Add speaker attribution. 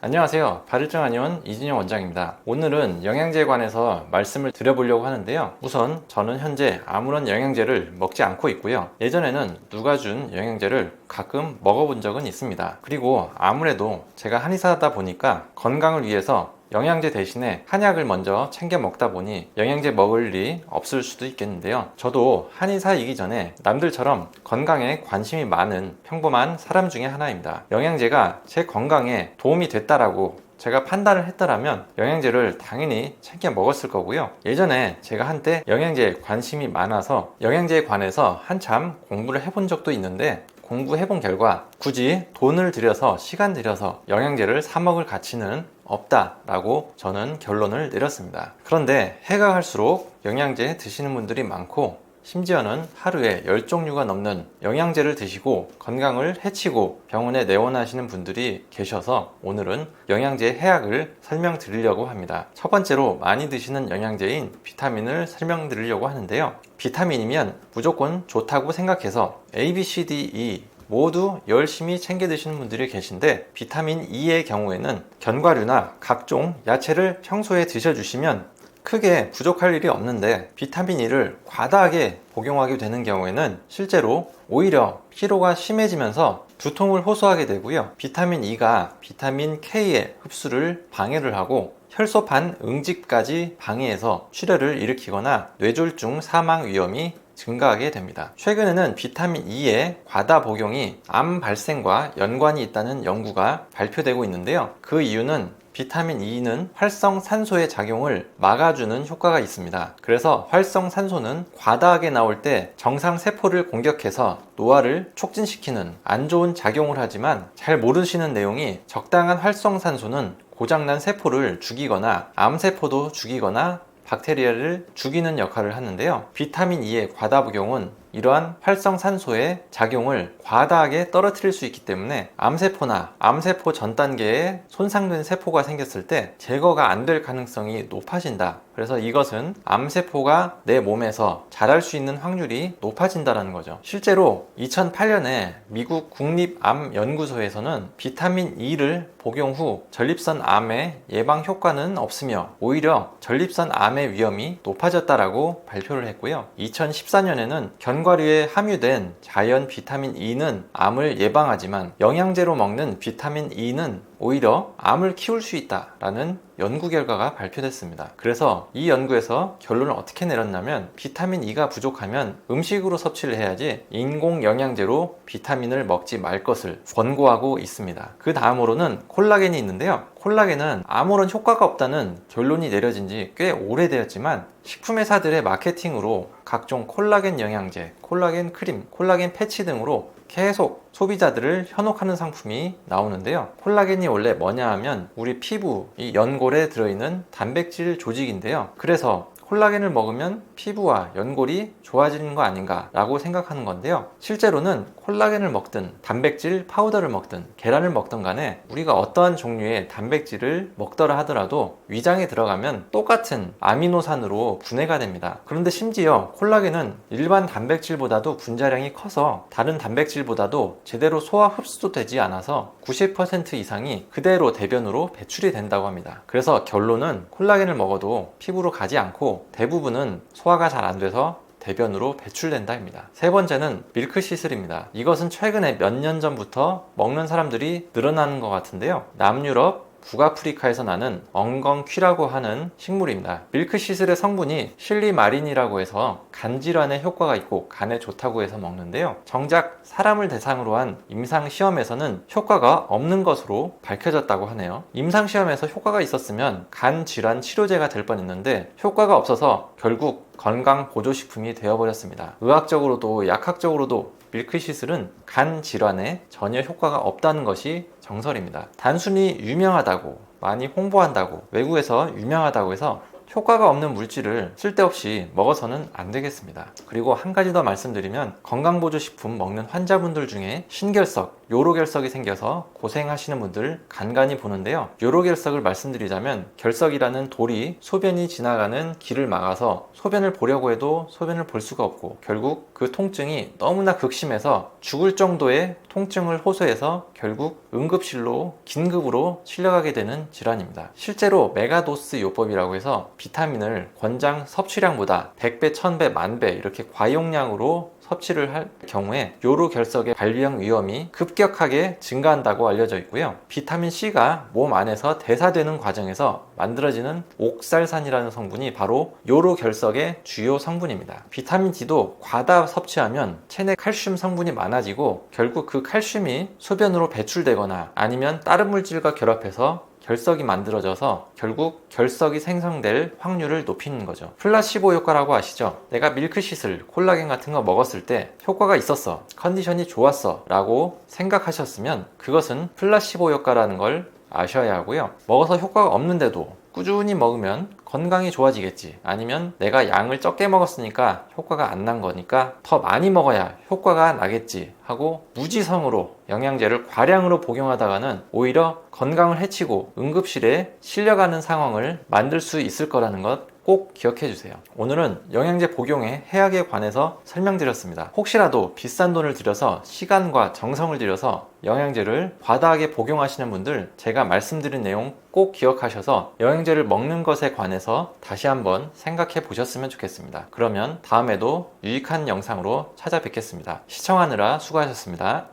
Speaker 1: 안녕하세요. 바르증한의원 이진영 원장입니다. 오늘은 영양제에 관해서 말씀을 드려보려고 하는데요. 우선 저는 현재 아무런 영양제를 먹지 않고 있고요. 예전에는 누가 준 영양제를 가끔 먹어본 적은 있습니다. 그리고 아무래도 제가 한의사다 보니까 건강을 위해서 영양제 대신에 한약을 먼저 챙겨 먹다 보니 영양제 먹을 일이 없을 수도 있겠는데요. 저도 한의사이기 전에 남들처럼 건강에 관심이 많은 평범한 사람 중에 하나입니다. 영양제가 제 건강에 도움이 됐다라고 제가 판단을 했더라면 영양제를 당연히 챙겨 먹었을 거고요. 예전에 제가 한때 영양제에 관심이 많아서 영양제에 관해서 한참 공부를 해본 적도 있는데, 공부해본 결과 굳이 돈을 들여서 시간 들여서 영양제를 사 먹을 가치는 없다라고 저는 결론을 내렸습니다. 그런데 해가 갈수록 영양제 드시는 분들이 많고, 심지어는 하루에 10종류가 넘는 영양제를 드시고 건강을 해치고 병원에 내원하시는 분들이 계셔서 오늘은 영양제의 해악을 설명드리려고 합니다. 첫 번째로 많이 드시는 영양제인 비타민을 설명드리려고 하는데요. 비타민이면 무조건 좋다고 생각해서 A, B, C, D, E 모두 열심히 챙겨 드시는 분들이 계신데, 비타민 E의 경우에는 견과류나 각종 야채를 평소에 드셔주시면 크게 부족할 일이 없는데, 비타민 E를 과다하게 복용하게 되는 경우에는 실제로 오히려 피로가 심해지면서 두통을 호소하게 되고요. 비타민 E가 비타민 K의 흡수를 방해를 하고 혈소판 응집까지 방해해서 출혈을 일으키거나 뇌졸중 사망 위험이 증가하게 됩니다. 최근에는 비타민 E의 과다 복용이 암 발생과 연관이 있다는 연구가 발표되고 있는데요. 그 이유는 비타민 E는 활성산소의 작용을 막아주는 효과가 있습니다. 그래서 활성산소는 과다하게 나올 때 정상 세포를 공격해서 노화를 촉진시키는 안 좋은 작용을 하지만, 잘 모르시는 내용이 적당한 활성산소는 고장난 세포를 죽이거나 암세포도 죽이거나 박테리아를 죽이는 역할을 하는데요. 비타민 E의 과다 복용은 이러한 활성산소의 작용을 과다하게 떨어뜨릴 수 있기 때문에 암세포나 암세포 전 단계에 손상된 세포가 생겼을 때 제거가 안 될 가능성이 높아진다. 그래서 이것은 암세포가 내 몸에서 자랄 수 있는 확률이 높아진다는 거죠. 실제로 2008년에 미국 국립암연구소에서는 비타민 E를 복용 후 전립선 암의 예방 효과는 없으며 오히려 전립선 암의 위험이 높아졌다라고 발표를 했고요. 2014년에는 견과류에 함유된 자연 비타민 E는 암을 예방하지만 영양제로 먹는 비타민 E는 오히려 암을 키울 수 있다라는 연구 결과가 발표됐습니다. 그래서 이 연구에서 결론을 어떻게 내렸냐면, 비타민 E가 부족하면 음식으로 섭취를 해야지 인공 영양제로 비타민을 먹지 말 것을 권고하고 있습니다. 그 다음으로는 콜라겐이 있는데요. 콜라겐은 아무런 효과가 없다는 결론이 내려진 지 꽤 오래되었지만, 식품회사들의 마케팅으로 각종 콜라겐 영양제, 콜라겐 크림, 콜라겐 패치 등으로 계속 소비자들을 현혹하는 상품이 나오는데요. 콜라겐이 원래 뭐냐 하면 우리 피부 이 연골에 들어있는 단백질 조직인데요. 그래서 콜라겐을 먹으면 피부와 연골이 좋아지는 거 아닌가 라고 생각하는 건데요. 실제로는 콜라겐을 먹든 단백질 파우더를 먹든 계란을 먹든 간에 우리가 어떠한 종류의 단백질을 먹더라 하더라도 위장에 들어가면 똑같은 아미노산으로 분해가 됩니다. 그런데 심지어 콜라겐은 일반 단백질보다도 분자량이 커서 다른 단백질보다도 제대로 소화 흡수도 되지 않아서 90% 이상이 그대로 대변으로 배출이 된다고 합니다. 그래서 결론은 콜라겐을 먹어도 피부로 가지 않고 대부분은 소화가 잘 안 돼서 대변으로 배출된다입니다. 세 번째는 밀크시슬입니다. 이것은 최근에 몇 년 전부터 먹는 사람들이 늘어나는 것 같은데요. 남유럽 북아프리카에서 나는 엉겅퀴라고 하는 식물입니다. 밀크시슬의 성분이 실리마린이라고 해서 간 질환에 효과가 있고 간에 좋다고 해서 먹는데요. 정작 사람을 대상으로 한 임상시험에서는 효과가 없는 것으로 밝혀졌다고 하네요. 임상시험에서 효과가 있었으면 간 질환 치료제가 될 뻔했는데 효과가 없어서 결국 건강보조식품이 되어버렸습니다. 의학적으로도 약학적으로도 밀크시슬은 간 질환에 전혀 효과가 없다는 것이 정설입니다. 단순히 유명하다고, 많이 홍보한다고, 외국에서 유명하다고 해서 효과가 없는 물질을 쓸데없이 먹어서는 안 되겠습니다. 그리고 한 가지 더 말씀드리면, 건강보조식품 먹는 환자분들 중에 신결석, 요로결석이 생겨서 고생하시는 분들 간간히 보는데요. 요로결석을 말씀드리자면, 결석이라는 돌이 소변이 지나가는 길을 막아서 소변을 보려고 해도 소변을 볼 수가 없고, 결국 그 통증이 너무나 극심해서 죽을 정도의 통증을 호소해서 결국 응급실로 긴급으로 실려가게 되는 질환입니다. 실제로 메가도스 요법이라고 해서 비타민을 권장 섭취량보다 100배, 1000배, 10,000배 이렇게 과용량으로 섭취를 할 경우에 요로결석의 발병 위험이 급격하게 증가한다고 알려져 있고요. 비타민C가 몸 안에서 대사되는 과정에서 만들어지는 옥살산이라는 성분이 바로 요로결석의 주요 성분입니다. 비타민D도 과다 섭취하면 체내 칼슘 성분이 많아지고 결국 그 칼슘이 소변으로 배출되거나 아니면 다른 물질과 결합해서 결석이 만들어져서 결국 결석이 생성될 확률을 높이는 거죠. 플라시보 효과라고 아시죠? 내가 밀크시슬, 콜라겐 같은 거 먹었을 때 효과가 있었어, 컨디션이 좋았어 라고 생각하셨으면 그것은 플라시보 효과라는 걸 아셔야 하고요. 먹어서 효과가 없는데도 꾸준히 먹으면 건강이 좋아지겠지, 아니면 내가 양을 적게 먹었으니까 효과가 안 난 거니까 더 많이 먹어야 효과가 나겠지 하고 무지성으로 영양제를 과량으로 복용하다가는 오히려 건강을 해치고 응급실에 실려가는 상황을 만들 수 있을 거라는 것 꼭 기억해 주세요. 오늘은 영양제 복용의 해악에 관해서 설명드렸습니다. 혹시라도 비싼 돈을 들여서 시간과 정성을 들여서 영양제를 과다하게 복용하시는 분들, 제가 말씀드린 내용 꼭 기억하셔서 영양제를 먹는 것에 관해서 다시 한번 생각해 보셨으면 좋겠습니다. 그러면 다음에도 유익한 영상으로 찾아뵙겠습니다. 시청하느라 수고하셨습니다.